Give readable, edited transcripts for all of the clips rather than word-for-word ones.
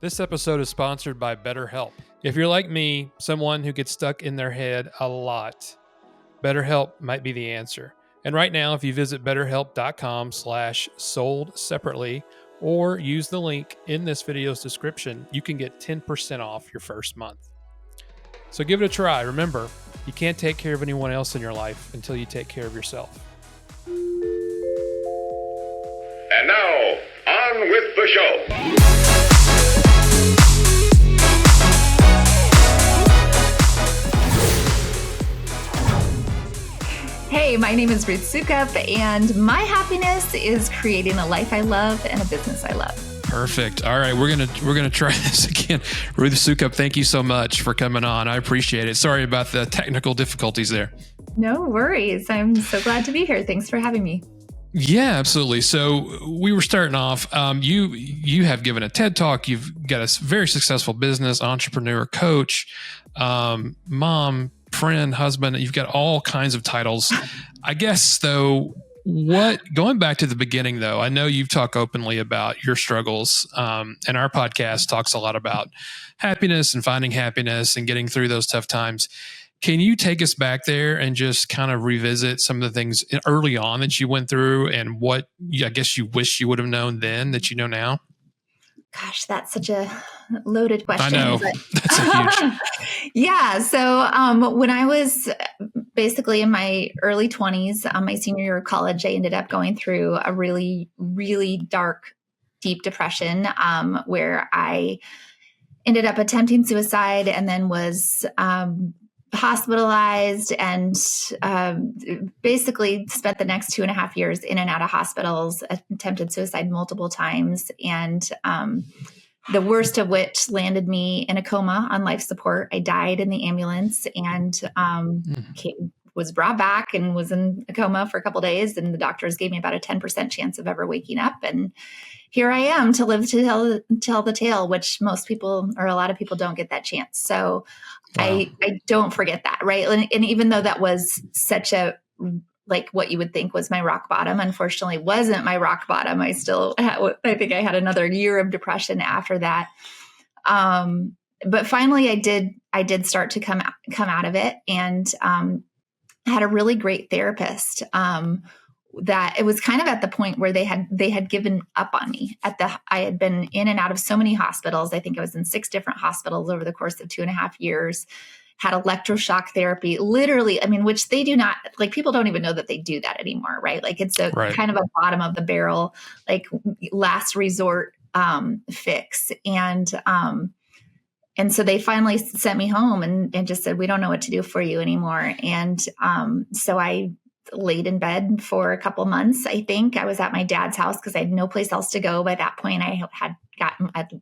This episode is sponsored by BetterHelp. If you're like me, someone who gets stuck in their head a lot, BetterHelp might be the answer. And right now, if you visit betterhelp.com/sold separately or use the link in this video's description, you can get 10% off your first month. So give it a try. Remember, you can't take care of anyone else in your life until you take care of yourself. And now, on with the show. Hey, my name is Ruth Soukup, and my happiness is creating a life I love and a business I love. Perfect. All right, we're gonna try this again. Ruth Soukup, thank you so much for coming on. I appreciate it. Sorry about the technical difficulties there. No worries. I'm so glad to be here. Thanks for having me. Yeah, absolutely. So we were starting off. You have given a TED Talk. You've got a very successful business, entrepreneur, coach, mom, friend, husband. You've got all kinds of titles. I guess though, going back to the beginning though, I know you've talked openly about your struggles, and our podcast talks a lot about happiness and finding happiness and getting through those tough times. Can you take us back there and just kind of revisit some of the things early on that you went through and what I guess you wish you would have known then that you know now? Gosh, that's such a loaded question. I know. That's a huge. Yeah. So when I was basically in my early 20s, my senior year of college, I ended up going through a really, really dark, deep depression where I ended up attempting suicide and then was hospitalized and basically spent the next 2.5 years in and out of hospitals, attempted suicide multiple times. And the worst of which landed me in a coma on life support. I died in the ambulance and was brought back and was in a coma for a couple of days. And the doctors gave me about a 10% chance of ever waking up. And here I am to live to tell the tale, which most people or a lot of people don't get that chance. So wow. I don't forget that. Right. And even though that was such a, like what you would think was my rock bottom, unfortunately wasn't my rock bottom. I think I had another year of depression after that. But finally I did start to come out of it and had a really great therapist that it was kind of at the point where they had given up on me. I had been in and out of so many hospitals. I think I was in 6 different hospitals over the course of 2.5 years, had electroshock therapy, literally, I mean, which they do not, like people don't even know that they do that anymore, right? Like it's a kind of a bottom of the barrel, like last resort fix. And so they finally sent me home and just said, we don't know what to do for you anymore. And so I laid in bed for a couple months. I think I was at my dad's house because I had no place else to go. By that point, I'd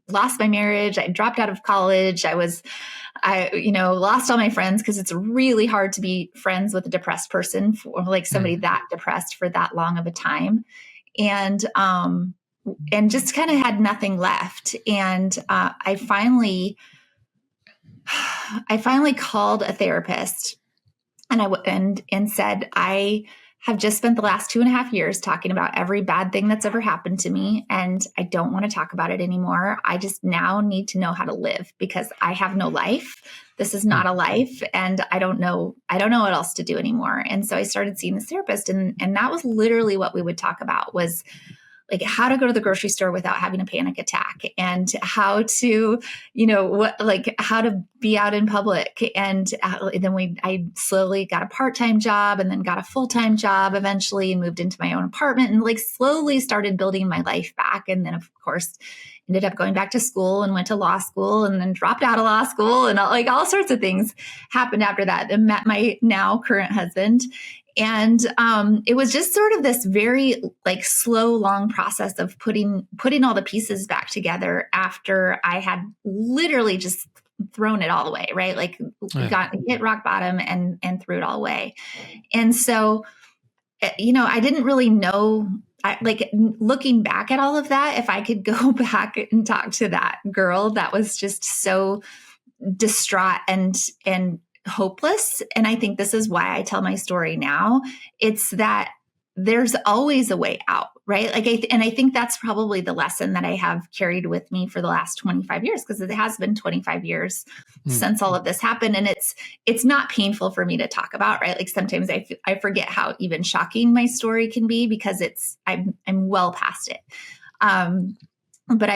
lost my marriage. I dropped out of college. I lost all my friends because it's really hard to be friends with a depressed person or like somebody that depressed for that long of a time. And just kind of had nothing left. And I finally called a therapist and said, I have just spent the last 2.5 years talking about every bad thing that's ever happened to me. And I don't want to talk about it anymore. I just now need to know how to live because I have no life. This is not a life. And I don't know what else to do anymore. And so I started seeing this therapist and that was literally what we would talk about was like how to go to the grocery store without having a panic attack and how to, how to be out in public. And then I slowly got a part-time job and then got a full-time job eventually and moved into my own apartment and like slowly started building my life back. And then of course, ended up going back to school and went to law school and then dropped out of law school and all sorts of things happened after that and met my now current husband. And it was just sort of this very like slow, long process of putting all the pieces back together after I had literally just thrown it all away, right? Like hit rock bottom and threw it all away. And so, I didn't really know, looking back at all of that, if I could go back and talk to that girl that was just so distraught and hopeless. And I think this is why I tell my story now. It's that there's always a way out, right? Like, I think that's probably the lesson that I have carried with me for the last 25 years, because it has been 25 years since all of this happened. And it's not painful for me to talk about, right? Like sometimes I forget how even shocking my story can be, because I'm well past it. But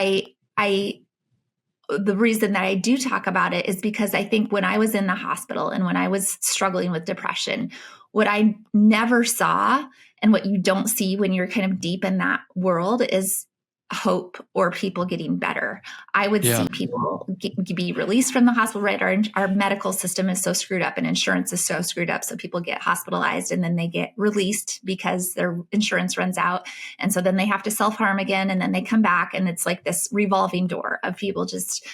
the reason that I do talk about it is because I think when I was in the hospital and when I was struggling with depression, what I never saw, and what you don't see when you're kind of deep in that world, is hope or people getting better. I would see people be released from the hospital, right? Our medical system is so screwed up and insurance is so screwed up. So people get hospitalized and then they get released because their insurance runs out. And so then they have to self-harm again. And then they come back, and it's like this revolving door of people just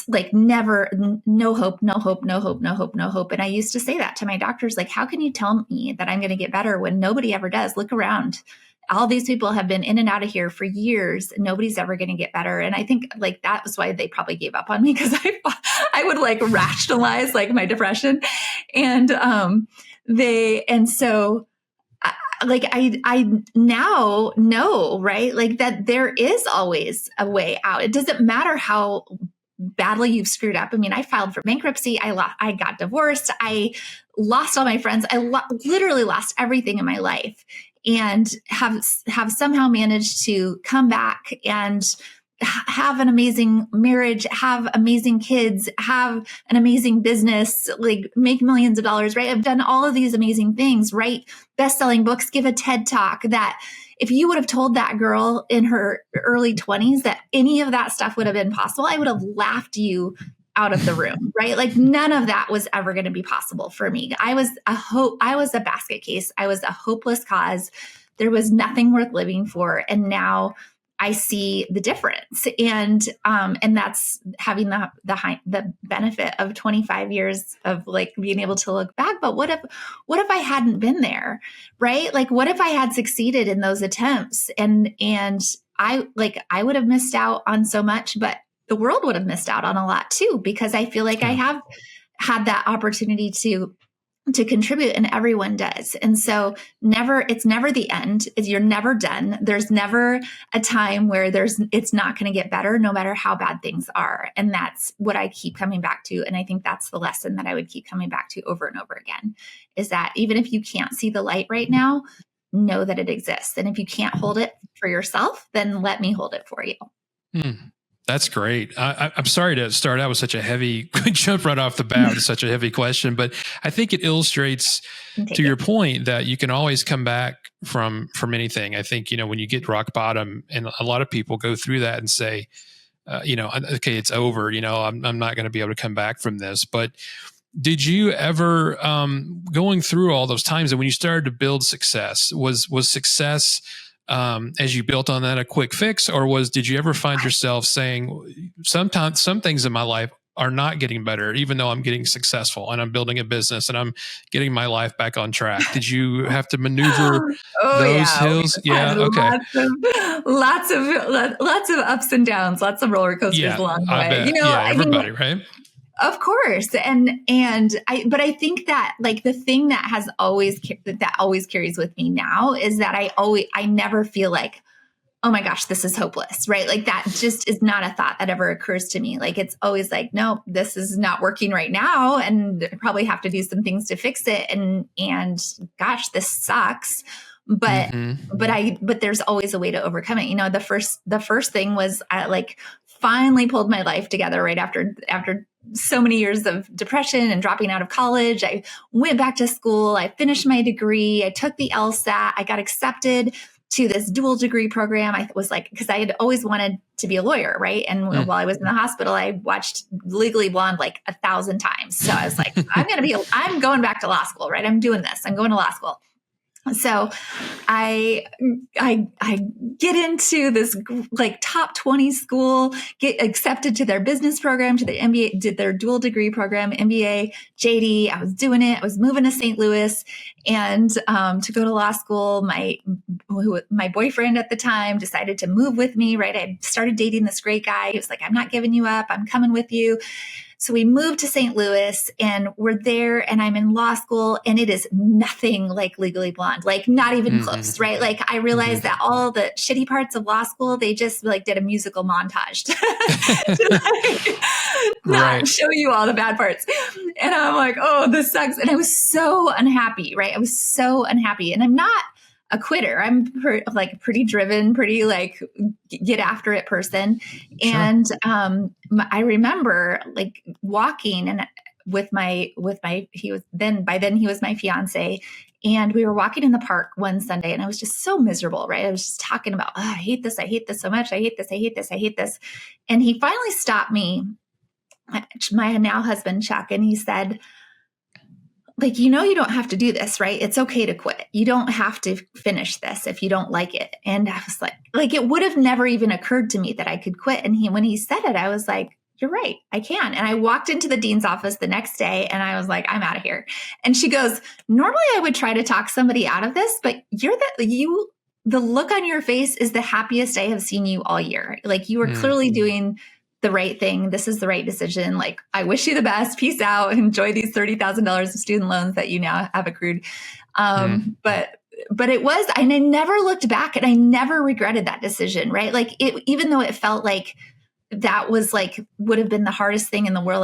like never, no hope, no hope, no hope, no hope, no hope. And I used to say that to my doctors, like, how can you tell me that I'm going to get better when nobody ever does? Look around. All these people have been in and out of here for years. Nobody's ever going to get better. And I think like that was why they probably gave up on me, because I would like rationalize like my depression. And so like I now know, right? Like that there is always a way out. It doesn't matter how badly you've screwed up. I mean, I filed for bankruptcy. I got divorced. I lost all my friends. I literally lost everything in my life, and have somehow managed to come back and have an amazing marriage, have amazing kids, have an amazing business, like make millions of dollars, right? I've done all of these amazing things, write best-selling books, give a TED Talk. That if you would have told that girl in her early 20s that any of that stuff would have been possible, I would have laughed you out of the room, right? Like none of that was ever going to be possible for me. I was a basket case. I was a hopeless cause. There was nothing worth living for. And now I see the difference. And that's having the benefit of 25 years of like being able to look back. But what if I hadn't been there, right? Like, what if I had succeeded in those attempts, and I would have missed out on so much, but the world would have missed out on a lot too, because I feel like I have had that opportunity to contribute, and everyone does. And so it's never the end. You're never done. There's never a time where it's not going to get better, no matter how bad things are. And that's what I keep coming back to. And I think that's the lesson that I would keep coming back to over and over again, is that even if you can't see the light right now, know that it exists. And if you can't hold it for yourself, then let me hold it for you. That's great. I'm sorry to start out with such a heavy jump right off the bat with such a heavy question, but I think it illustrates to your point that you can always come back from anything. I think, when you get rock bottom, and a lot of people go through that and say, okay, it's over, I'm not going to be able to come back from this. But did you ever, going through all those times, and when you started to build success, was success as you built on that a quick fix, or did you ever find yourself saying, sometimes some things in my life are not getting better, even though I'm getting successful and I'm building a business and I'm getting my life back on track? Did you have to maneuver those hills? Yeah. Okay. Lots of ups and downs, lots of roller coasters along the way. Everybody, right? Of course. But I think that like the thing that always carries with me now is that I never feel like, oh my gosh, this is hopeless, right? Like that just is not a thought that ever occurs to me. Like it's always like, no, this is not working right now, and I probably have to do some things to fix it. And gosh, this sucks. But there's always a way to overcome it. The first thing was I like finally pulled my life together right after so many years of depression and dropping out of college. I went back to school. I finished my degree. I took the LSAT. I got accepted to this dual degree program. I was like, because I had always wanted to be a lawyer, right? And while I was in the hospital, I watched Legally Blonde like 1,000 times. So I was like, I'm going back to law school, right? I'm doing this. I'm going to law school. So I get into this like top 20 school, get accepted to their business program, to their MBA, did their dual degree program, MBA, JD. I was doing it. I was moving to St. Louis and to go to law school. My boyfriend at the time decided to move with me, right? I started dating this great guy. He was like, I'm not giving you up. I'm coming with you. So we moved to St. Louis and we're there and I'm in law school and it is nothing like Legally Blonde, like not even close, right? Like I realized that all the shitty parts of law school, they just like did a musical montage to not show you all the bad parts. And I'm like, oh, this sucks. And I was so unhappy, right? I was so unhappy. And I'm not a quitter. I'm pretty driven, pretty like get after it person. Sure. And I remember like walking and by then he was my fiance. And we were walking in the park one Sunday and I was just so miserable, right? I was just talking about, I hate this. I hate this so much. I hate this. I hate this. I hate this. And he finally stopped me, my now husband, Chuck, and he said, like, you don't have to do this, right? It's okay to quit. You don't have to finish this if you don't like it. And I was like, it would have never even occurred to me that I could quit. And when he said it, I was like, you're right, I can. And I walked into the dean's office the next day and I was like, I'm out of here. And she goes, normally I would try to talk somebody out of this, but the look on your face is the happiest I have seen you all year. Like you are clearly doing the right thing. This is the right decision. Like, I wish you the best. Peace out. Enjoy these $30,000 of student loans that you now have accrued. But it was, and I never looked back and I never regretted that decision, right? Like even though it felt like that was like, would have been the hardest thing in the world.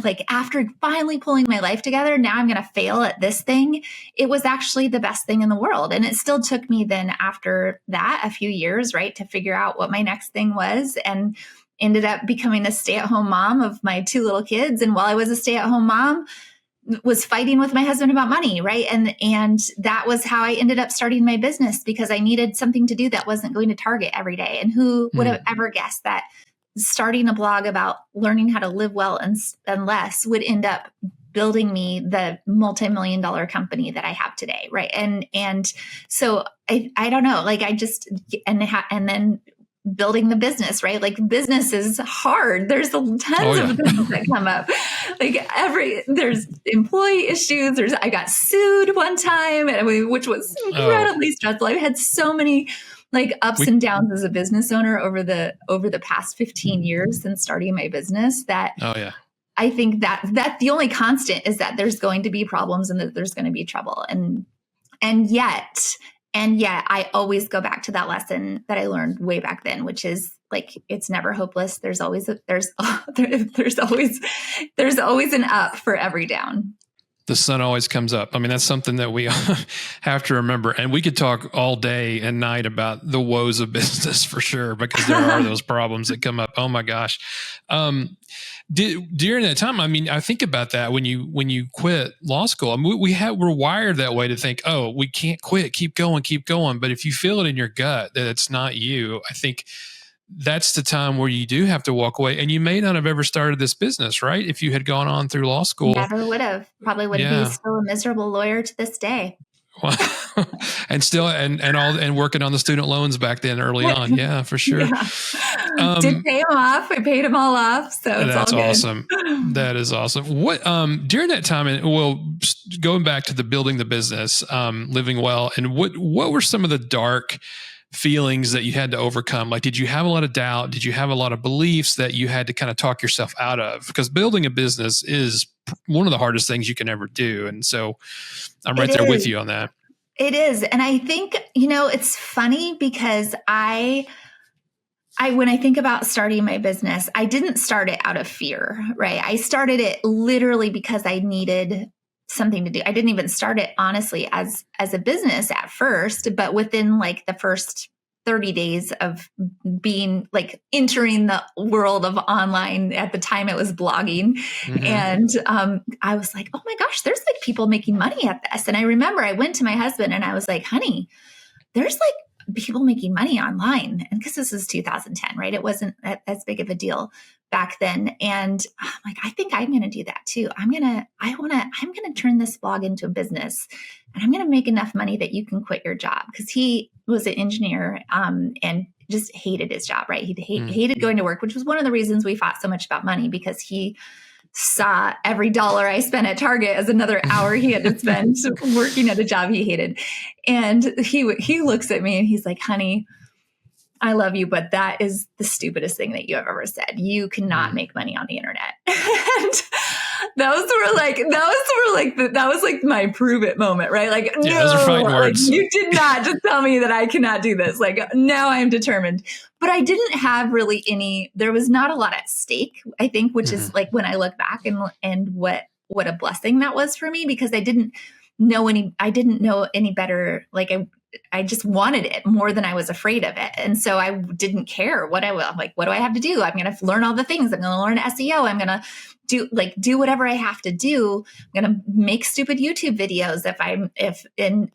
Like after finally pulling my life together, now I'm going to fail at this thing. It was actually the best thing in the world. And it still took me then after that a few years, right, to figure out what my next thing was, and ended up becoming a stay-at-home mom of my 2 little kids. And while I was a stay-at-home mom, was fighting with my husband about money, right? And that was how I ended up starting my business, because I needed something to do that wasn't going to Target every day. And who would have ever guessed that starting a blog about learning how to live well and less would end up building me the multimillion-dollar company that I have today, right? And so I don't know, like I just and then building the business, right? Like business is hard. There's tons of things that come up. Like there's employee issues. I got sued one time, which was incredibly stressful. I've had so many like ups and downs as a business owner over the past 15 years since starting my business, that I think that the only constant is that there's going to be problems and that there's going to be trouble. And yet I always go back to that lesson that I learned way back then, which is like, it's never hopeless. There's always there's always an up for every down. The sun always comes up. I mean, that's something that we have to remember. And we could talk all day and night about the woes of business for sure, because there are those problems that come up. Oh my gosh. During that time, I mean, I think about that when you quit law school. I mean, we're wired that way to think, oh, we can't quit, keep going. But if you feel it in your gut that it's not you, I think that's the time where you do have to walk away. And you may not have ever started this business, right? If you had gone on through law school. Never would have. Probably would be still a miserable lawyer to this day. And still, and working on the student loans back then early on. Yeah, for sure. Yeah. Did pay them off. I paid them all off. So that's all good. Awesome. That is awesome. What, during that time, and going back to the building the business, living well, and what were some of the dark feelings that you had to overcome? Like, did you have a lot of doubt? Did you have a lot of beliefs that you had to kind of talk yourself out of? Because building a business is one of the hardest things you can ever do. And so I'm right there with you on that. It is. And I think, it's funny because I when I think about starting my business, I didn't start it out of fear, right? I started it literally because I needed something to do. I didn't even start it honestly as a business at first, but within like the first 30 days of being like entering the world of online, at the time it was blogging. And I was like, oh my gosh, there's like people making money at this. And I remember I went to my husband and I was like, honey, there's like people making money online. And because this is 2010, right? It wasn't as big of a deal back then. And I'm like, I think I'm going to do that too. I'm going to turn this blog into a business, and I'm going to make enough money that you can quit your job. Cause he was an engineer, and just hated his job, right? He hated going to work, which was one of the reasons we fought so much about money, because he saw every dollar I spent at Target as another hour he had to spend working at a job he hated. And he looks at me and he's like, honey, I love you, but that is the stupidest thing that you have ever said. You cannot make money on the internet. And that was like my prove it moment, right? Like, Yeah, no, those are fighting words. you did not just tell me that I cannot do this. Like, now I'm determined. But I didn't have really there was not a lot at stake, I think, which is like when I look back and what a blessing that was for me, because I didn't know any better. Like I just wanted it more than I was afraid of it. And so I didn't care what what do I have to do? I'm going to learn all the things. I'm going to learn SEO. I'm going to do whatever I have to do. I'm going to make stupid YouTube videos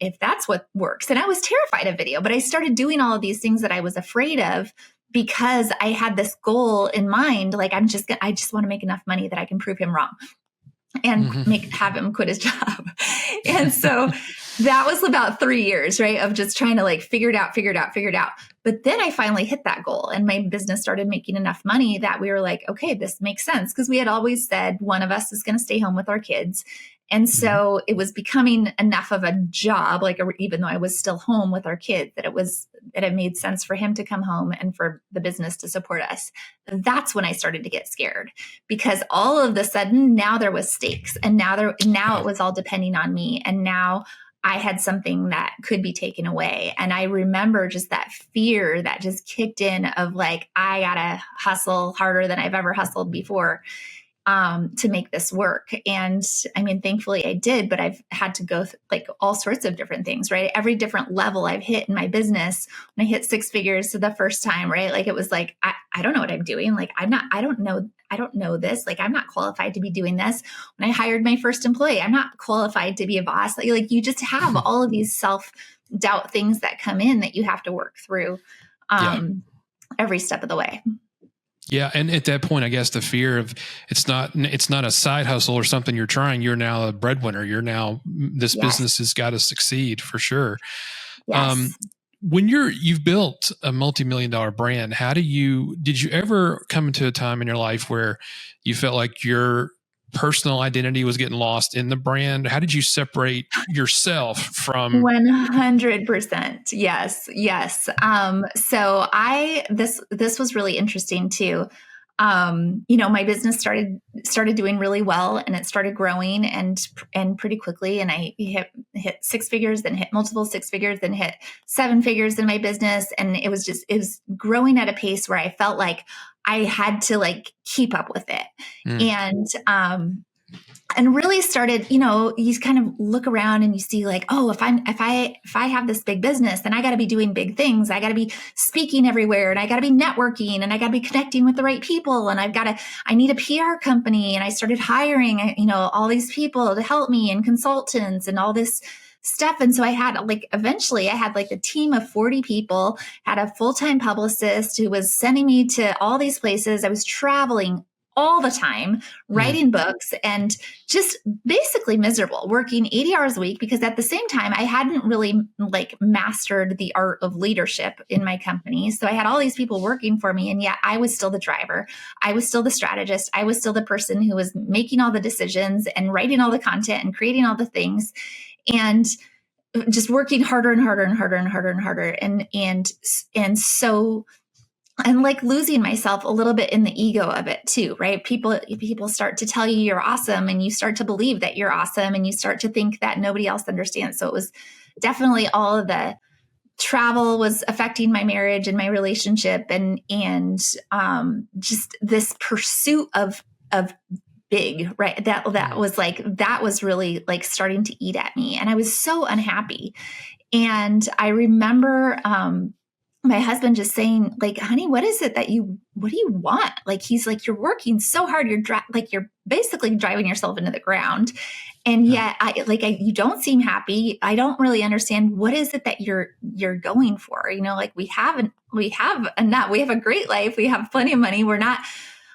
if that's what works. And I was terrified of video, but I started doing all of these things that I was afraid of because I had this goal in mind. Like, I just want to make enough money that I can prove him wrong and have him quit his job. And so that was about 3 years, right, of just trying to like figure it out. But then I finally hit that goal and my business started making enough money that we were like, okay, this makes sense. Because we had always said one of us is going to stay home with our kids. And so it was becoming enough of a job, like even though I was still home with our kids, that it made sense for him to come home and for the business to support us. That's when I started to get scared, because all of a sudden now there was stakes, and now it was all depending on me. And now I had something that could be taken away. And I remember just that fear that just kicked in of like, I gotta hustle harder than I've ever hustled before to make this work. And I mean, thankfully I did, but I've had to go like all sorts of different things, right? Every different level I've hit in my business. When I hit 6 figures for the first time, right? Like it was like, I don't know what I'm doing. Like I don't know this. Like I'm not qualified to be doing this. When I hired my first employee, I'm not qualified to be a boss. Like you just have all of these self-doubt things that come in that you have to work through every step of the way. Yeah. And at that point, I guess the fear of it's not a side hustle or something you're trying. You're now a breadwinner. This business has got to succeed for sure. Yes. When you've built a multi-million-dollar brand, did you ever come into a time in your life where you felt like your personal identity was getting lost in the brand? How did you separate yourself from 100%? Yes. So this was really interesting too. My business started doing really well, and it started growing and pretty quickly. And I hit 6 figures, then hit multiple 6 figures, then hit 7 figures in my business. And it was growing at a pace where I felt like I had to like keep up with it. And really started, you kind of look around and you see like, oh, if I have this big business, then I got to be doing big things. I got to be speaking everywhere, and I got to be networking, and I got to be connecting with the right people. And I need a PR company. And I started hiring, all these people to help me, and consultants and all this stuff. And so eventually I had like a team of 40 people, had a full-time publicist who was sending me to all these places. I was traveling all the time, writing books, and just basically miserable, working 80 hours a week, because at the same time, I hadn't really like mastered the art of leadership in my company. So I had all these people working for me, and yet I was still the driver. I was still the strategist. I was still the person who was making all the decisions and writing all the content and creating all the things, and just working harder and harder and harder and harder and harder. And so I'm like losing myself a little bit in the ego of it too, right? People start to tell you you're awesome, and you start to believe that you're awesome, and you start to think that nobody else understands. So it was definitely all of the travel was affecting my marriage and my relationship, and just this pursuit of big, right? That was really like starting to eat at me, and I was so unhappy. And I remember, my husband just saying like, honey, what do you want? Like, he's like, you're working so hard. You're basically driving yourself into the ground. And yet you don't seem happy. I don't really understand. What is it that you're going for? Like we have enough, we have a great life. We have plenty of money. We're not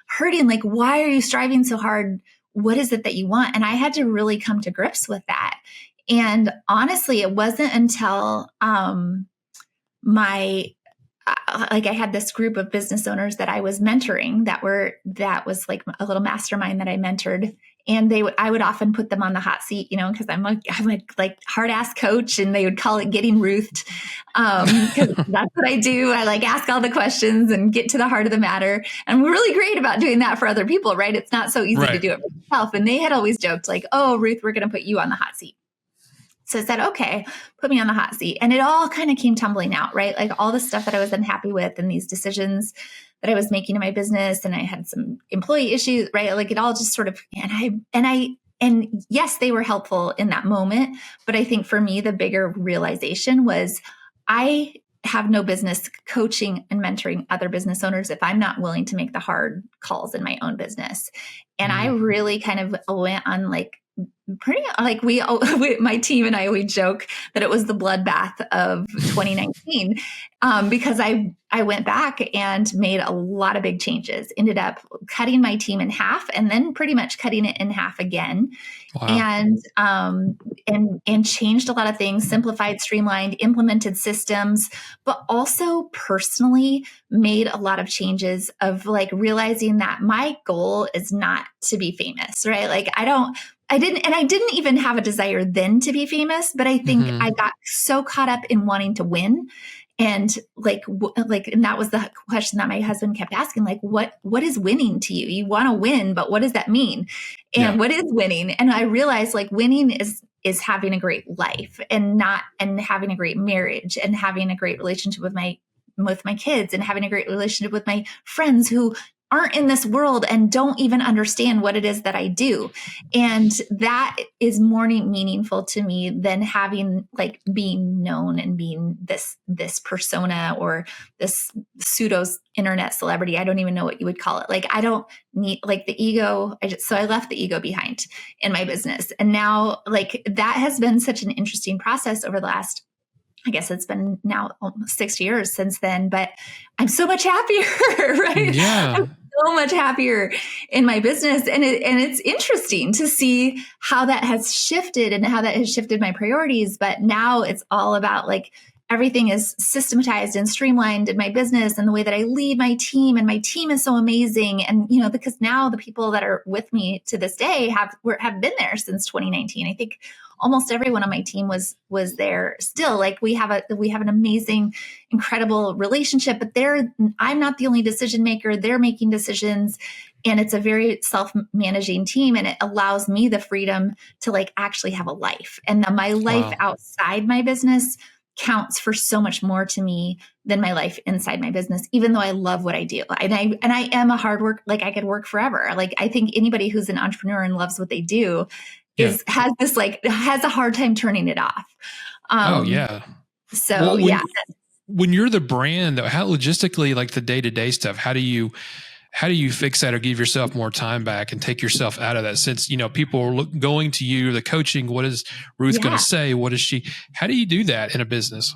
hurting. Like, why are you striving so hard? What is it that you want? And I had to really come to grips with that. And honestly, it wasn't until, I had this group of business owners that I was mentoring that was like a little mastermind that I mentored. And I would often put them on the hot seat, because I'm like hard ass coach, and they would call it getting Ruthed. Because that's what I do. I like ask all the questions and get to the heart of the matter. And I'm really great about doing that for other people, right? It's not so easy to do it for yourself. And they had always joked like, oh, Ruth, we're going to put you on the hot seat. So I said, okay, put me on the hot seat. And it all kind of came tumbling out, right? Like all the stuff that I was unhappy with and these decisions that I was making in my business. And I had some employee issues, right? Like it all just sort of, and yes, they were helpful in that moment. But I think for me, the bigger realization was I have no business coaching and mentoring other business owners if I'm not willing to make the hard calls in my own business. And I really kind of went on like, pretty like my team and I, we joke that it was the bloodbath of 2019 because I went back and made a lot of big changes, ended up cutting my team in half and then pretty much cutting it in half again. Wow. And changed a lot of things, simplified, streamlined, implemented systems, but also personally made a lot of changes of like realizing that my goal is not to be famous, right? Like I didn't even have a desire then to be famous, but I think I got so caught up in wanting to win. And and that was the question that my husband kept asking, like, what is winning to you? You want to win, but what does that mean? And what is winning? And I realized like winning is having a great life and having a great marriage and having a great relationship with my kids and having a great relationship with my friends who aren't in this world and don't even understand what it is that I do. And that is more meaningful to me than having like being known and being this persona or this pseudo internet celebrity. I don't even know what you would call it. Like, I don't need like the ego. So I left the ego behind in my business. And now like that has been such an interesting process over the last, I guess it's been now almost 6 years since then, but I'm so much happier, right? Yeah. I'm so much happier in my business. And it's interesting to see how that has shifted and how that has shifted my priorities. But now it's all about like, everything is systematized and streamlined in my business and the way that I lead my team. And my team is so amazing. And, because now the people that are with me to this day have been there since 2019. I think almost everyone on my team was there still. Like we have an amazing, incredible relationship, but I'm not the only decision maker. They're making decisions, and it's a very self-managing team. And it allows me the freedom to like actually have a life, and my life outside my business counts for so much more to me than my life inside my business, even though I love what I do. And I am a hard work, like I could work forever. Like I think anybody who's an entrepreneur and loves what they do has a hard time turning it off. So when you're the brand, how logistically, like the day-to-day stuff, how do you fix that or give yourself more time back and take yourself out of that sense? People are going to you, the coaching, what is Ruth going to say? What is she, how do you do that in a business?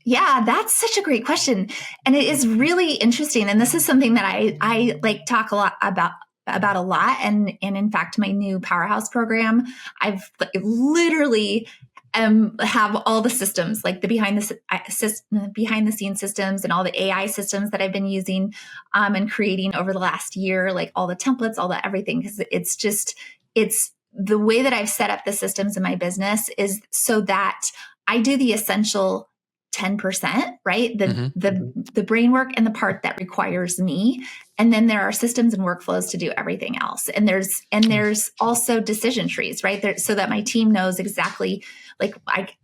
Yeah, that's such a great question. And it is really interesting. And this is something that I like talk a lot about a lot. And in fact, my new Powerhouse program, I've literally have all the systems, like the behind the scenes systems and all the AI systems that I've been using and creating over the last year, like all the templates, all the everything. Because it's the way that I've set up the systems in my business is so that I do the essential 10%, right? The brain work and the part that requires me. And then there are systems and workflows to do everything else. And there's also decision trees, right? So that my team knows exactly, like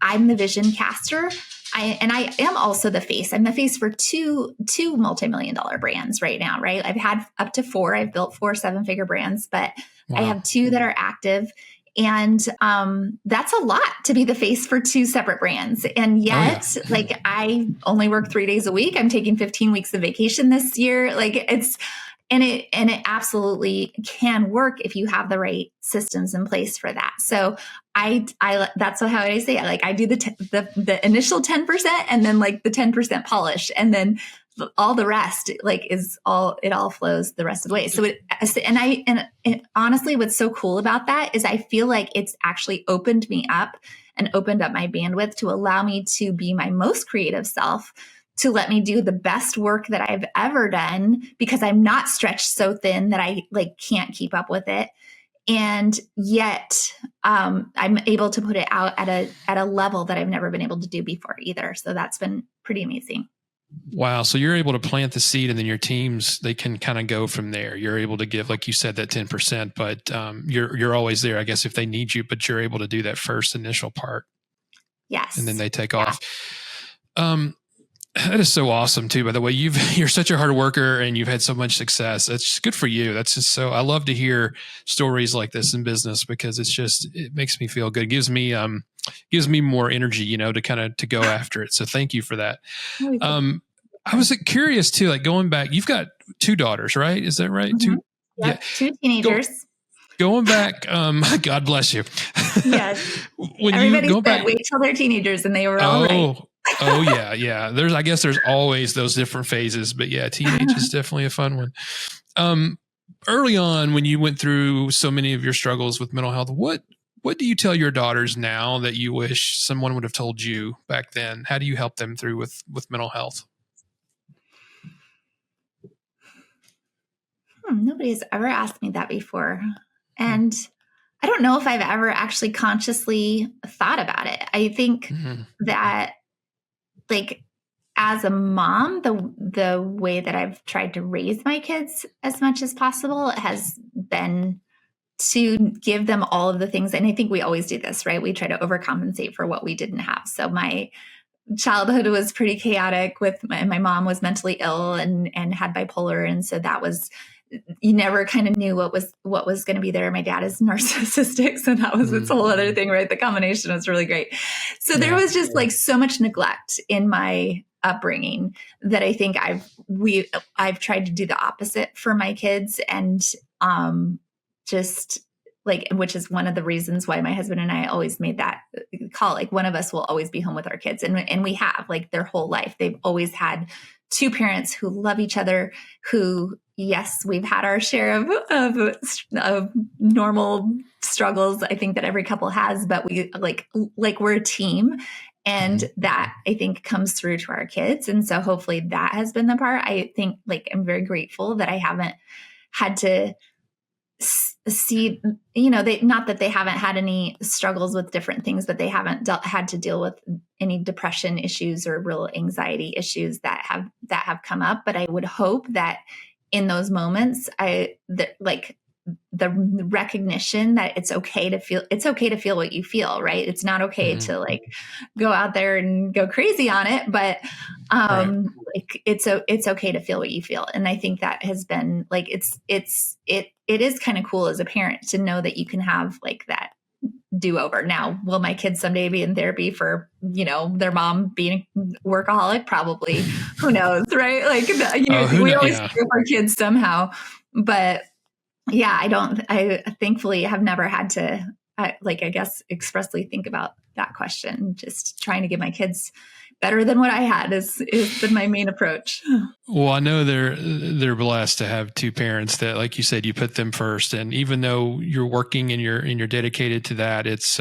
I'm the vision caster. I am also the face. I'm the face for two multimillion-dollar brands right now, right? I've had up to 4. I've built 4 7-figure brands, but I have 2 that are active. And that's a lot to be the face for 2 separate brands. And yet, like I only work 3 days a week. I'm taking 15 weeks of vacation this year. Like it absolutely can work if you have the right systems in place for that. So that's how I say it. Like I do the initial 10% and then like the 10% polish, and then all the rest it all flows the rest of the way. So honestly, what's so cool about that is I feel like it's actually opened me up and opened up my bandwidth to allow me to be my most creative self, to let me do the best work that I've ever done, because I'm not stretched so thin that I like can't keep up with it. And yet I'm able to put it out at a level that I've never been able to do before either. So that's been pretty amazing. Wow. So you're able to plant the seed, and then your teams, they can kind of go from there. You're able to give, like you said, that 10%, but you're always there, I guess, if they need you, but you're able to do that first initial part. Yes. And then they take off. That is so awesome too, by the way. You're such a hard worker, and you've had so much success. That's just good for you. That's just so, I love to hear stories like this in business, because it makes me feel good. It gives me more energy, to go after it. So thank you for that. I was curious too, like going back, you've got 2 daughters, right? Is that right? Mm-hmm. 2? Yep, yeah. 2 teenagers. Going back, God bless you. Yes. When everybody you go said, back, wait till they're teenagers, and they were all right. Oh yeah. I guess there's always those different phases, but yeah, teenage is definitely a fun one. Early on, when you went through so many of your struggles with mental health, what do you tell your daughters now that you wish someone would have told you back then? How do you help them through with mental health? Nobody's ever asked me that before. And I don't know if I've ever actually consciously thought about it. I think that, like, as a mom, the way that I've tried to raise my kids as much as possible has been to give them all of the things. And I think we always do this, right? We try to overcompensate for what we didn't have. So my childhood was pretty chaotic. My mom was mentally ill and had bipolar. And so that was, you never kind of knew what was going to be there. My dad is narcissistic, so that was its whole other thing, right? The combination was really great. So there was just like so much neglect in my upbringing that I think I've tried to do the opposite for my kids, and just like, which is one of the reasons why my husband and I always made that call. Like, one of us will always be home with our kids, and we have, like, their whole life. They've always had 2 parents who love each other, who, yes, we've had our share of normal struggles, I think, that every couple has, but we like we're a team, and that, I think, comes through to our kids. And so hopefully that has been the part. I think, like, I'm very grateful that I haven't had to see, not that they haven't had any struggles with different things, but they haven't had to deal with any depression issues or real anxiety issues that have come up. But I would hope that in those moments, the recognition that it's okay to feel what you feel, right? It's not okay to, like, go out there and go crazy on it, but like, it's okay to feel what you feel. And I think that has been, like, it is kind of cool as a parent to know that you can have, like, that do-over. Now, will my kids someday be in therapy for, their mom being a workaholic? Probably. Who knows, right? Like, we always screw our kids somehow. But yeah, I thankfully have never had to, I guess, expressly think about that question. Just trying to give my kids better than what I had has been my main approach. Well, I know they're blessed to have 2 parents that, like you said, you put them first. And even though you're working and you're dedicated to that, it's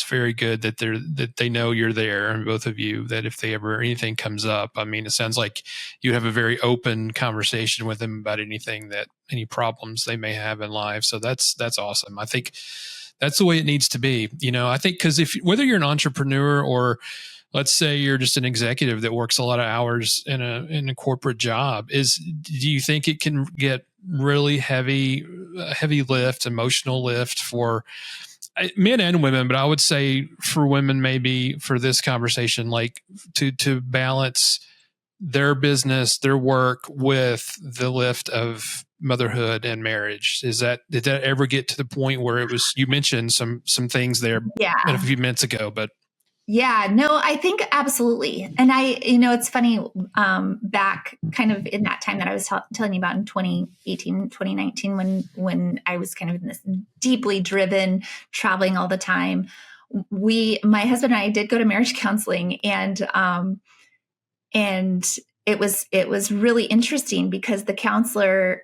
very good that they know you're there, and both of you, that if anything comes up, I mean, it sounds like you have a very open conversation with them about any problems they may have in life. So that's awesome. I think that's the way it needs to be. I think, because whether you're an entrepreneur, or let's say you're just an executive that works a lot of hours in a corporate job, do you think it can get really heavy lift, emotional lift for men and women? But I would say for women, maybe for this conversation, like to balance their business, their work with the lift of motherhood and marriage. Did that ever get to the point where you mentioned some things there a few minutes ago, but yeah, no, I think absolutely. And it's funny, back kind of in that time that I was telling you about in 2018, 2019, when I was kind of in this deeply driven, traveling all the time, my husband and I did go to marriage counseling, and it was really interesting, because the counselor,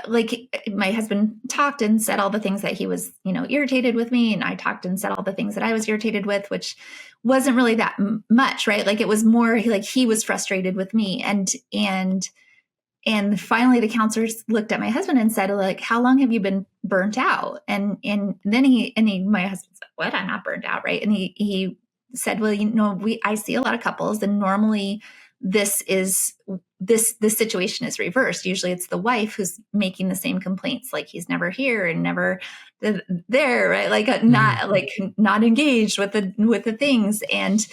like, my husband talked and said all the things that he was, irritated with me. And I talked and said all the things that I was irritated with, which wasn't really that much, right? Like, it was more like he was frustrated with me. And And finally the counselors looked at my husband and said, like, how long have you been burnt out? And then my husband said, what? I'm not burnt out. Right. And he said, well, I see a lot of couples, and normally this situation is reversed. Usually it's the wife who's making the same complaints, like he's never here and never there, right? Like not engaged with the things. And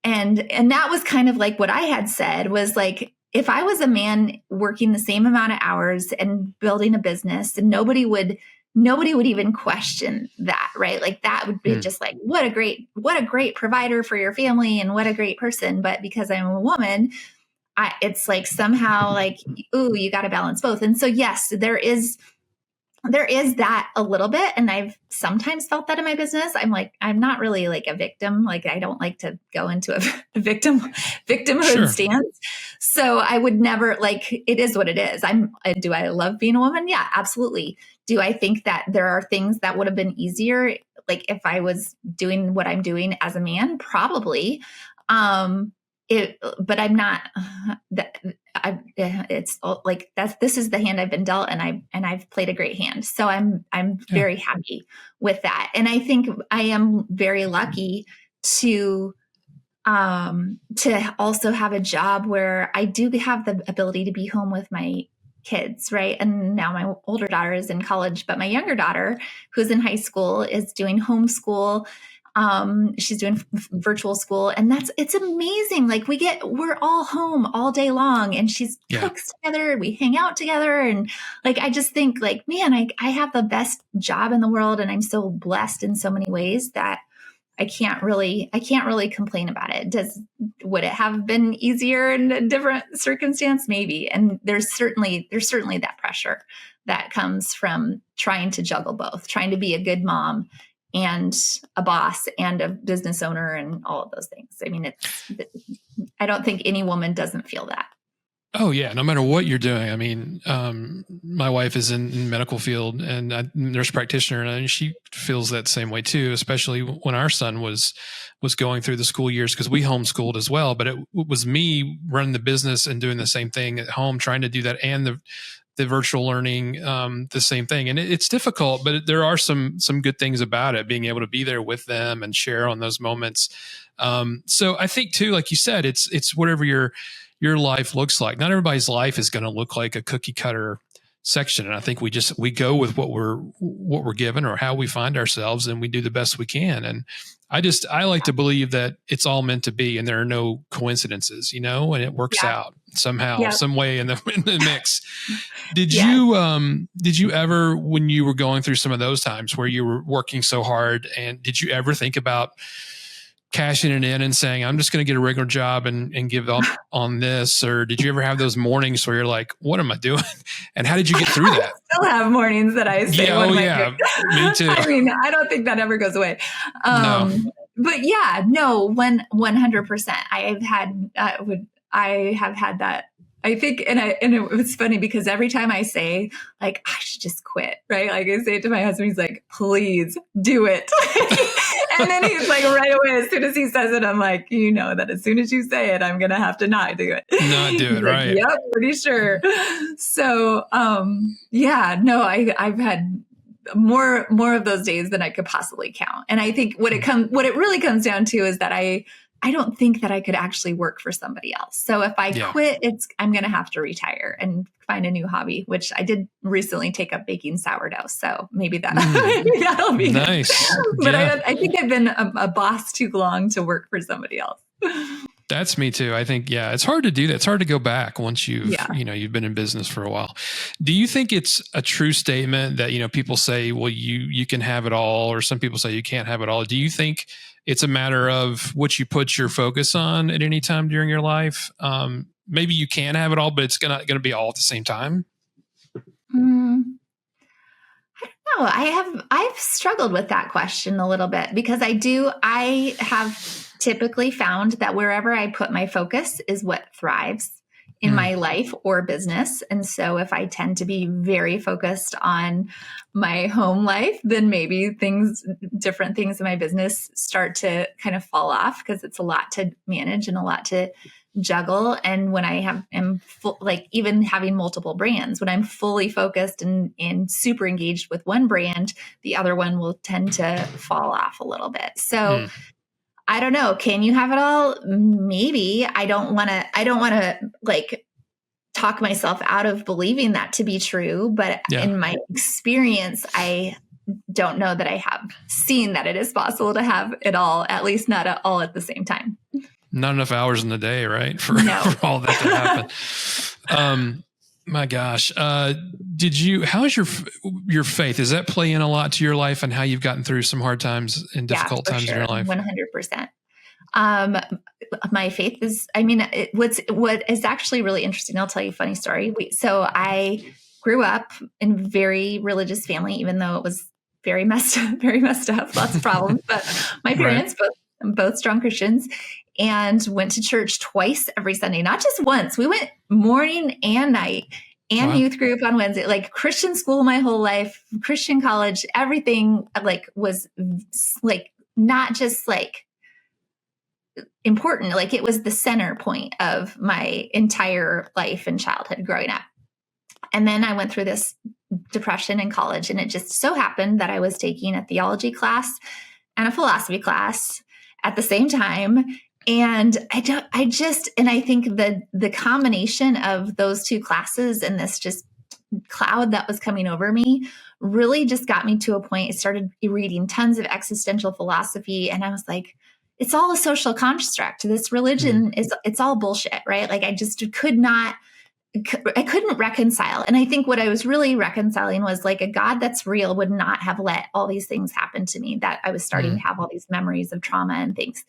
that was kind of like what I had said was like, if I was a man working the same amount of hours and building a business, and nobody would even question that, right? Like that would be just like, what a great provider for your family and what a great person. But because I'm a woman, it's like somehow like, ooh, you got to balance both. And so, yes, there is that a little bit. And I've sometimes felt that in my business. I'm not really like a victim. Like I don't like to go into a victimhood stance. So I would never, like, it is what it is. Do I love being a woman? Yeah, absolutely. Do I think that there are things that would have been easier? Like if I was doing what I'm doing as a man, probably. But I'm not, it's like this is the hand I've been dealt, and I've played a great hand. So I'm very happy with that. And I think I am very lucky to also have a job where I do have the ability to be home with my kids, right? And now my older daughter is in college, but my younger daughter, who's in high school, is doing homeschool. She's doing virtual school, and it's amazing. Like we're all home all day long, and she's cooks together, we hang out together. And like, I just think like, man, I have the best job in the world, and I'm so blessed in so many ways that I can't really complain about it. Would it have been easier in a different circumstance? Maybe. And there's certainly that pressure that comes from trying to juggle both, trying to be a good mom and a boss and a business owner and all of those things. I mean, I don't think any woman doesn't feel that. Oh yeah. No matter what you're doing. I mean, my wife is in medical field and a nurse practitioner, and she feels that same way too, especially when our son was going through the school years, because we homeschooled as well, but it was me running the business and doing the same thing at home, trying to do that. And the virtual learning, the same thing. And it's difficult, but there are some good things about it, being able to be there with them and share on those moments. So I think too, like you said, it's whatever your life looks like. Not everybody's life is going to look like a cookie cutter section. And I think we go with what we're given or how we find ourselves, and we do the best we can. And I like to believe that it's all meant to be, and there are no coincidences, and it works out somehow, some way in the mix. Did you ever, when you were going through some of those times where you were working so hard, and did you ever think about cashing it in and saying, I'm just going to get a regular job and give up on this? Or did you ever have those mornings where you're like, what am I doing? And how did you get through that? I still have mornings that I say, me too. I mean, I don't think that ever goes away. No. But 100%. I have had that. I think, and it was funny because every time I say like, I should just quit, right? Like I say it to my husband, he's like, please do it. And then he's like, right away, as soon as he says it, I'm like, that as soon as you say it, I'm going to have to not do it. Not do it, right? Like, yep, pretty sure. So, I've had more of those days than I could possibly count. And I think what it really comes down to is that I don't think that I could actually work for somebody else. So if I quit, I'm going to have to retire and find a new hobby, which I did recently take up baking sourdough. So maybe that'll be nice. But I think I've been a boss too long to work for somebody else. That's me too. I think, it's hard to do that. It's hard to go back once you've been in business for a while. Do you think it's a true statement that, people say, well, you can have it all, or some people say you can't have it all? Do you think it's a matter of what you put your focus on at any time during your life? Maybe you can have it all, but it's not going to be all at the same time. I don't know. I've struggled with that question a little bit because I have typically found that wherever I put my focus is what thrives in my life or business. And so if I tend to be very focused on my home life, then maybe different things in my business start to kind of fall off because it's a lot to manage and a lot to juggle. And when I am like even having multiple brands, when I'm fully focused and super engaged with one brand, the other one will tend to fall off a little bit. So I don't know. Can you have it all? Maybe. I don't want to like talk myself out of believing that to be true. But in my experience, I don't know that I have seen that it is possible to have it all, at least not all at the same time. Not enough hours in the day, right? For all that to happen. My gosh. How's your faith? Does that play in a lot to your life and how you've gotten through some hard times and difficult times in your life? 100%. My faith is, what is actually really interesting. I'll tell you a funny story. So I grew up in a very religious family, even though it was very messed up, lots of problems, but my parents, both strong Christians, and went to church twice every Sunday, not just once. We went morning and night and youth group on Wednesday, like Christian school my whole life, Christian college, everything like was like, not just like important, like it was the center point of my entire life and childhood growing up. And then I went through this depression in college, and it just so happened that I was taking a theology class and a philosophy class at the same time. And I think the combination of those two classes and this just cloud that was coming over me really just got me to a point. I started reading tons of existential philosophy, and I was like, it's all a social construct. This religion it's all bullshit, right? Like I couldn't reconcile. And I think what I was really reconciling was like a God that's real would not have let all these things happen to me, that I was starting to have all these memories of trauma and things.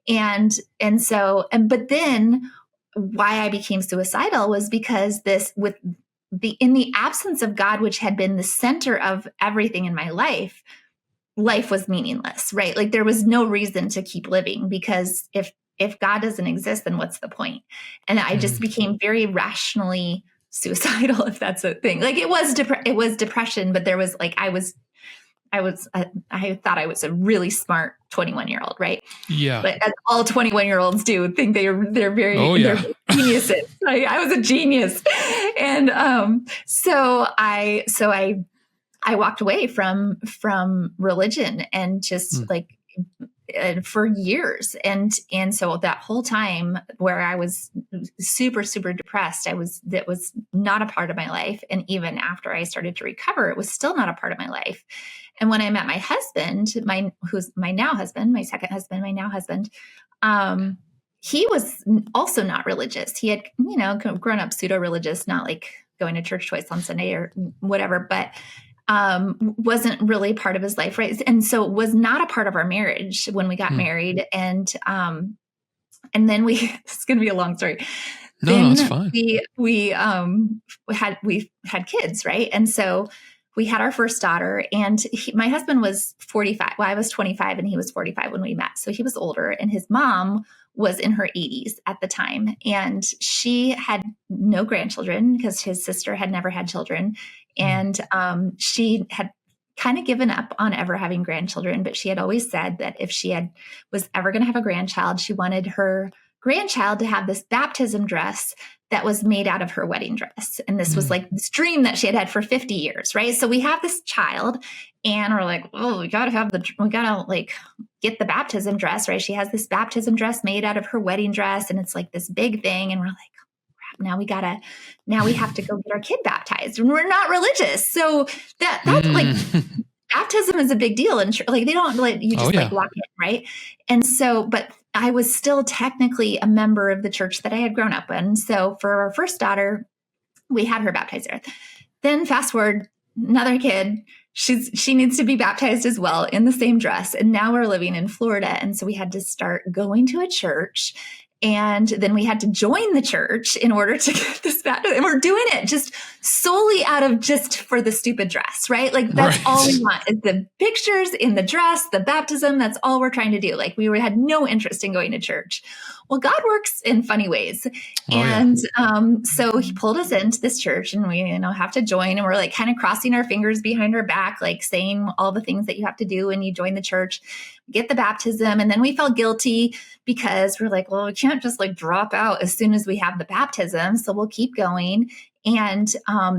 But then why I became suicidal was because in the absence of God, which had been the center of everything in my life was meaningless, right? Like there was no reason to keep living, because if God doesn't exist, then what's the point? And I just became very rationally suicidal, if that's a thing. Like it was depression, but there was like, I thought I was a really smart 21-year-old, right? Yeah. But as all 21-year-olds do, think they're very they're geniuses. I was a genius. And so I walked away from religion and just for years. And so that whole time where I was super, super depressed, that was not a part of my life. And even after I started to recover, it was still not a part of my life. And when I met my husband, who's my now husband, my second husband, my now husband, he was also not religious. He had, grown up pseudo-religious, not like going to church twice on Sunday or whatever, but wasn't really part of his life, right? And so it was not a part of our marriage when we got married. And then it's going to be a long story. No, it's fine. We had kids, right? And so we had our first daughter, and my husband was 45. Well, I was 25 and he was 45 when we met. So he was older, and his mom was in her 80s at the time. And she had no grandchildren because his sister had never had children. And she had kind of given up on ever having grandchildren, but she had always said that if she was ever going to have a grandchild, she wanted her grandchild to have this baptism dress that was made out of her wedding dress. And this was like this dream that she had had for 50 years, right? So we have this child, and we're like, oh, we gotta like get the baptism dress, right? She has this baptism dress made out of her wedding dress, and it's like this big thing. And we're like, now we have to go get our kid baptized, and we're not religious. So that's like baptism is a big deal. And like, they don't let you just like walk in. Right. And so, but I was still technically a member of the church that I had grown up in. So for our first daughter, we had her baptized there. Then fast forward, another kid, she needs to be baptized as well in the same dress. And now we're living in Florida. And so we had to start going to a church. And then we had to join the church in order to get this baptism. And we're doing it just solely just for the stupid dress, right? Like that's all we want is the pictures in the dress, the baptism. That's all we're trying to do. Like we had no interest in going to church. Well, God works in funny ways. And so he pulled us into this church, and we, have to join, and we're like kind of crossing our fingers behind our back, like saying all the things that you have to do when you join the church, get the baptism. And then we felt guilty because we're like, well, we can't just like drop out as soon as we have the baptism. So we'll keep going. And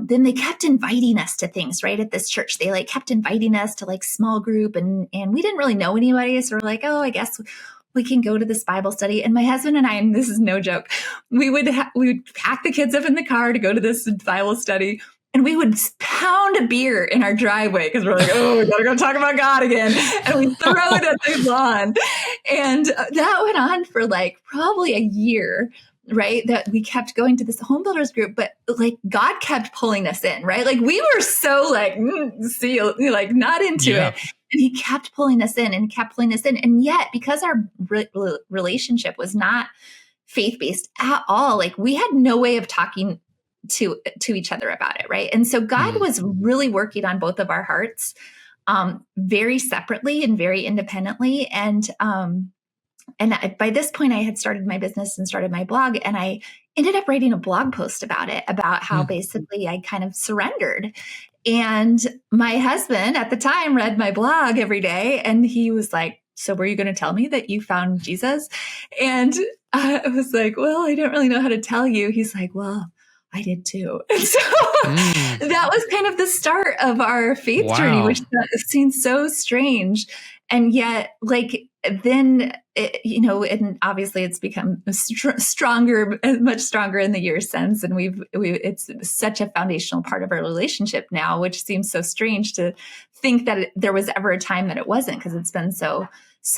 then they kept inviting us to things, right? At this church, they like kept inviting us to like small group, and we didn't really know anybody. So we're like, oh, I guess we can go to this Bible study. And my husband and I, and this is no joke, we would pack the kids up in the car to go to this Bible study. And we would pound a beer in our driveway because we're like, oh, we gotta go talk about God again. And we throw it at the lawn. And that went on for like probably a year, right? That we kept going to this home builders group, but like God kept pulling us in, right? Like we were so like, like not into it. And he kept pulling us in and kept pulling us in. And yet, because our relationship was not faith-based at all, like we had no way of talking to each other about it, right? And so God was really working on both of our hearts, very separately and very independently. And by this point, I had started my business and started my blog, and I ended up writing a blog post about it, about how basically I kind of surrendered. And my husband at the time read my blog every day, and he was like, so were you going to tell me that you found Jesus? And I was like, well, I don't really know how to tell you. He's like, well, I did too. And so that was kind of the start of our faith journey, which seems so strange. And yet, like, then, and obviously it's become stronger, much stronger in the years since. And it's such a foundational part of our relationship now, which seems so strange to think that there was ever a time that it wasn't, because it's been so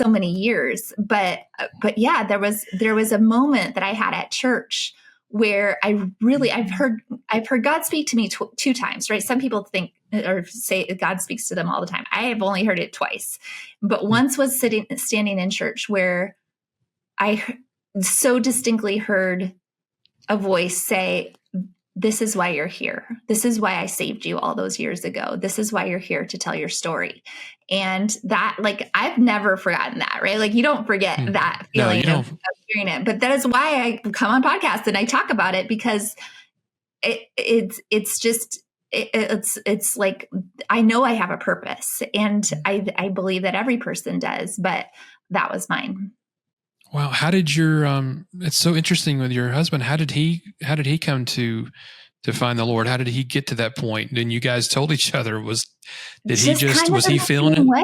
many years. But yeah, there was a moment that I had at church where I've heard God speak to me two times, right? Some people think or say God speaks to them all the time. I have only heard it twice, but once was standing in church where I so distinctly heard a voice say, this is why you're here. This is why I saved you all those years ago. This is why you're here to tell your story. And that, like, I've never forgotten that, right? Like, you don't forget that feeling of hearing it. But that is why I come on podcasts and I talk about it, because it's like, I know I have a purpose, and I believe that every person does, but that was mine. Wow. How did your, it's so interesting with your husband. How did he come to find the Lord? How did he get to that point? And you guys told each other, was he feeling it? Way.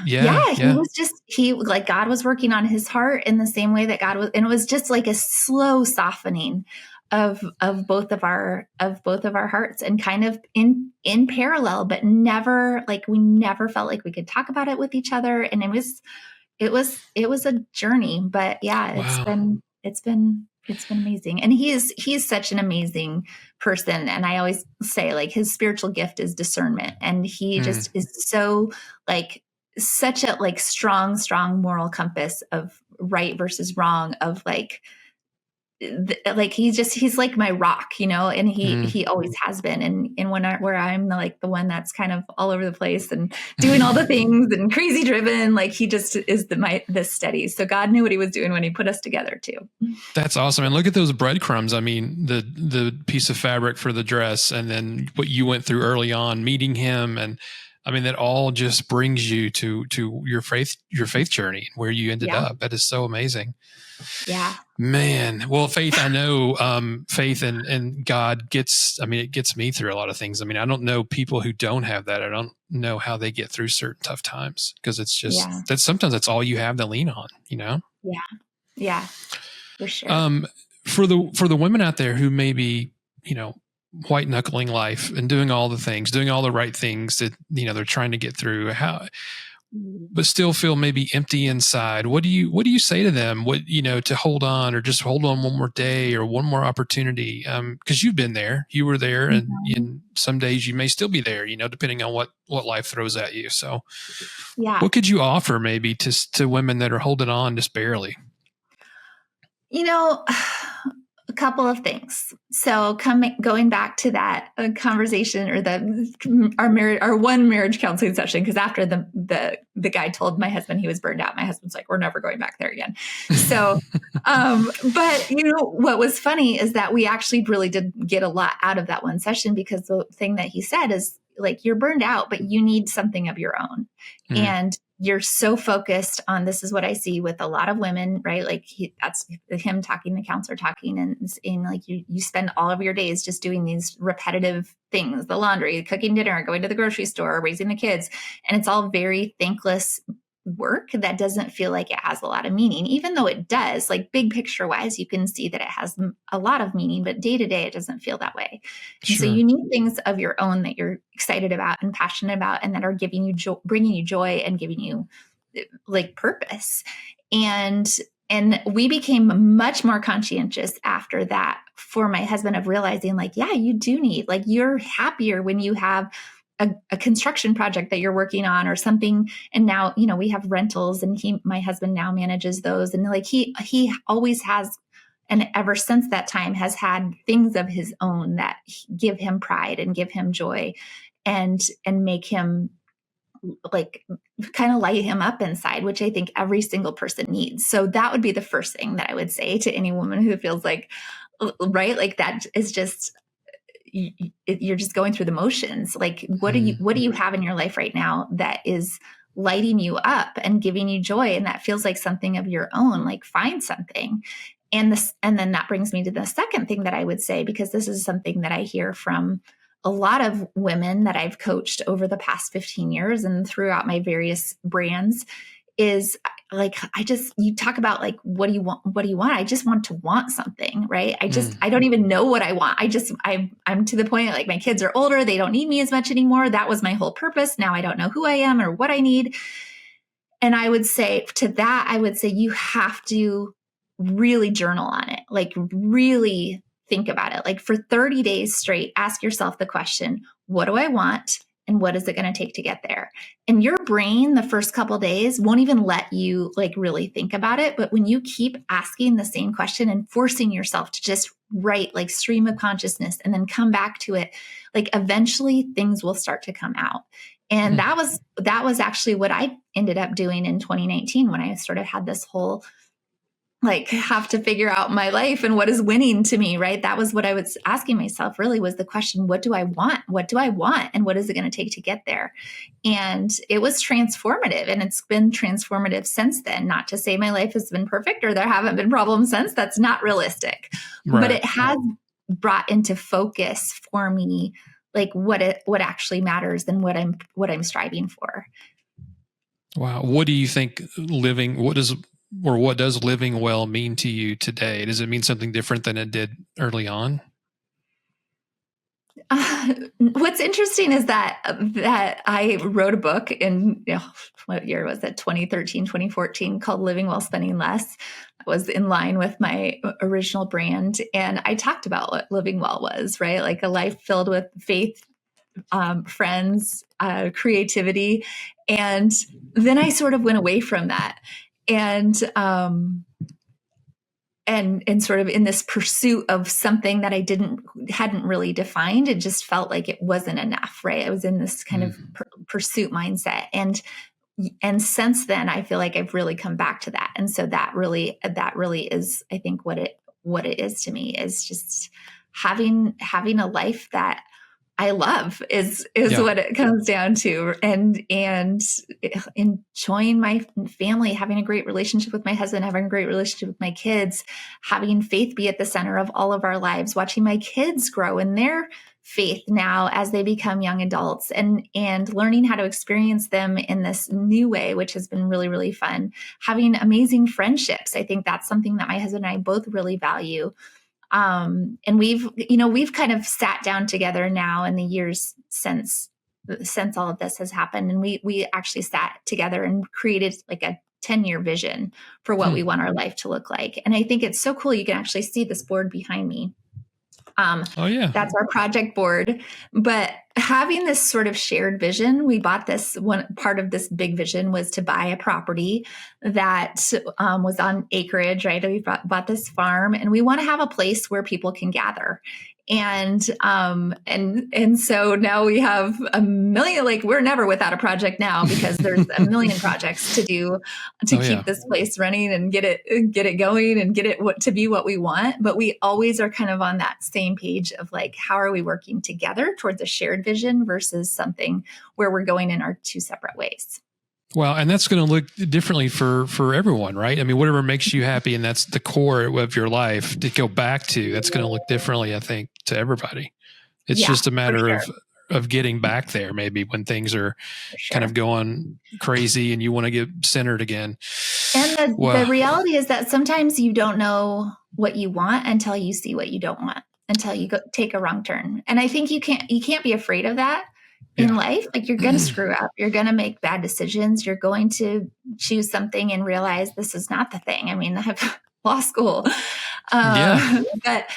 Yeah. Like God was working on his heart in the same way that God was. And it was just like a slow softening of both of our hearts, and kind of in parallel, but never, like, we never felt like we could talk about it with each other. And it was a journey, but yeah, it's been amazing. And he's such an amazing person. And I always say, like, his spiritual gift is discernment. And he just is so, like, such a, like, strong moral compass of right versus wrong, of like he's like my rock, and he always has been. And where I'm like the one that's kind of all over the place and doing all the things and crazy driven, like, he just is the steady. So God knew what he was doing when he put us together too. That's awesome. And look at those breadcrumbs. I mean, the piece of fabric for the dress, and then what you went through early on, meeting him. And I mean, that all just brings you to your faith journey, where you ended up. That is so amazing. Yeah, man. Well, faith, I know, faith and God it gets me through a lot of things. I mean, I don't know people who don't have that. I don't know how they get through certain tough times, because it's just sometimes that's all you have to lean on, Yeah, for sure. For the women out there who may be, white knuckling life and doing all the things, doing all the right things that, they're trying to get through, but still feel maybe empty inside. What do you say to them? To hold on, or just hold on one more day or one more opportunity? Cause you've been there, you were there, and some days you may still be there, depending on what life throws at you. So what could you offer maybe to women that are holding on just barely? couple of things. So going back to that conversation or our one marriage counseling session, because after the guy told my husband he was burned out, my husband's like, we're never going back there again. So, but what was funny is that we actually really did get a lot out of that one session, because the thing that he said is like, you're burned out, but you need something of your own. And you're so focused on, this is what I see with a lot of women, right? Like that's him talking, the counselor talking, and saying like, you spend all of your days just doing these repetitive things, the laundry, cooking dinner, going to the grocery store, raising the kids. And it's all very thankless work that doesn't feel like it has a lot of meaning, even though it does. Like big picture wise, you can see that it has a lot of meaning, but day to day, it doesn't feel that way. Sure. So you need things of your own that you're excited about and passionate about, and that are giving you bringing you joy and giving you like purpose. And we became much more conscientious after that for my husband, of realizing like, yeah, you do need, like, you're happier when you have a construction project that you're working on or something. And now, we have rentals, and my husband now manages those. And like, he always has, and ever since that time has had things of his own that give him pride and give him joy and make him like kind of light him up inside, which I think every single person needs. So that would be the first thing that I would say to any woman who feels like, right, like that is just, you're just going through the motions. Like, what do you have in your life right now that is lighting you up and giving you joy, and that feels like something of your own? Like, find something. And then that brings me to the second thing that I would say, because this is something that I hear from a lot of women that I've coached over the past 15 years and throughout my various brands, is like, you talk about like, what do you want? What do you want? I just want to want something, right? I don't even know what I want. I'm to the point, like, my kids are older. They don't need me as much anymore. That was my whole purpose. Now I don't know who I am or what I need. And I would say to that, you have to really journal on it. Like, really think about it. Like, for 30 days straight, ask yourself the question, what do I want? And what is it going to take to get there? And your brain, the first couple of days, won't even let you like really think about it. But when you keep asking the same question and forcing yourself to just write like stream of consciousness and then come back to it, like, eventually things will start to come out. And that was actually what I ended up doing in 2019, when I sort of had this whole, like, have to figure out my life and what is winning to me, right? That was what I was asking myself, really, was the question, what do I want? What do I want? And what is it going to take to get there? And it was transformative, and it's been transformative since then. Not to say my life has been perfect or there haven't been problems since. That's not realistic, right. But it has brought into focus for me, like, what actually matters and what I'm striving for. Wow. What do you think what does living well mean to you today? Does it mean something different than it did early on? What's interesting is that I wrote a book in, what year was it? 2013, 2014, called Living Well, Spending Less. It was in line with my original brand. And I talked about what living well was, right? Like, a life filled with faith, friends, creativity. And then I sort of went away from that. And sort of in this pursuit of something that I hadn't really defined, it just felt like it wasn't enough, right? I was in this kind of pursuit mindset. And since then, I feel like I've really come back to that. And so that really is, I think, what it is to me, is just having a life that I love is what it comes down to, and enjoying my family, having a great relationship with my husband, having a great relationship with my kids, having faith be at the center of all of our lives, watching my kids grow in their faith now as they become young adults, and learning how to experience them in this new way, which has been really, really fun. Having amazing friendships. I think that's something that my husband and I both really value. And we've kind of sat down together now in the years since all of this has happened. And we actually sat together and created like a 10-year vision for what we want our life to look like. And I think it's so cool. You can actually see this board behind me. Oh yeah. That's our project board. But having this sort of shared vision, we bought this one part of this big vision was to buy a property that was on acreage, right? We bought this farm, and we want to have a place where people can gather. And so now we have a million, like we're never without a project now because there's a million projects to do to keep this place running and get it going and get it to be what we want. But we always are kind of on that same page of like, how are we working together towards a shared vision versus something where we're going in our two separate ways. Well, and that's going to look differently for everyone, right? I mean, whatever makes you happy and that's the core of your life to go back to, that's going to look differently, I think, to everybody. It's just a matter of getting back there maybe when things are kind of going crazy and you want to get centered again. And the reality is that sometimes you don't know what you want until you see what you don't want, until you take a wrong turn. And I think you can't be afraid of that. In life, like you're going to screw up, you're going to make bad decisions, you're going to choose something and realize this is not the thing. I mean, I have law school, but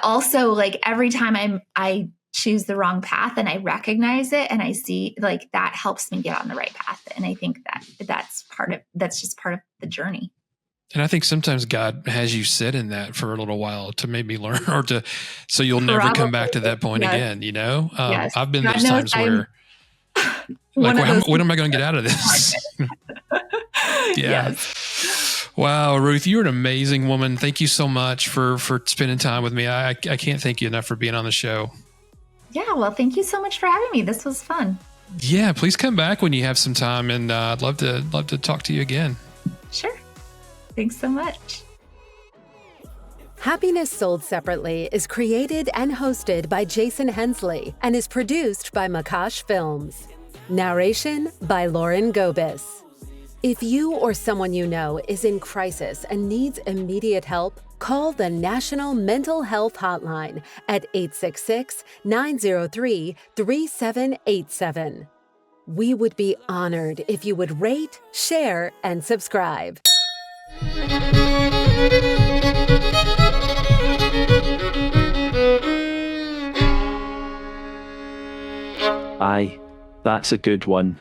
also like every time I choose the wrong path and I recognize it and I see like that helps me get on the right path. And I think that's just part of the journey. And I think sometimes God has you sit in that for a little while to maybe learn so you'll never come back to that point again, you know? I've been those times where like, when am I going to get out of this? Yes. Wow, Ruth, you're an amazing woman. Thank you so much for spending time with me. I can't thank you enough for being on the show. Yeah. Well, thank you so much for having me. This was fun. Yeah. Please come back when you have some time, and I'd love to talk to you again. Sure. Thanks so much. Happiness Sold Separately is created and hosted by Jason Hensley and is produced by Makash Films. Narration by Lauren Gobis. If you or someone you know is in crisis and needs immediate help, call the National Mental Health Hotline at 866-903-3787. We would be honored if you would rate, share, and subscribe. Aye, that's a good one.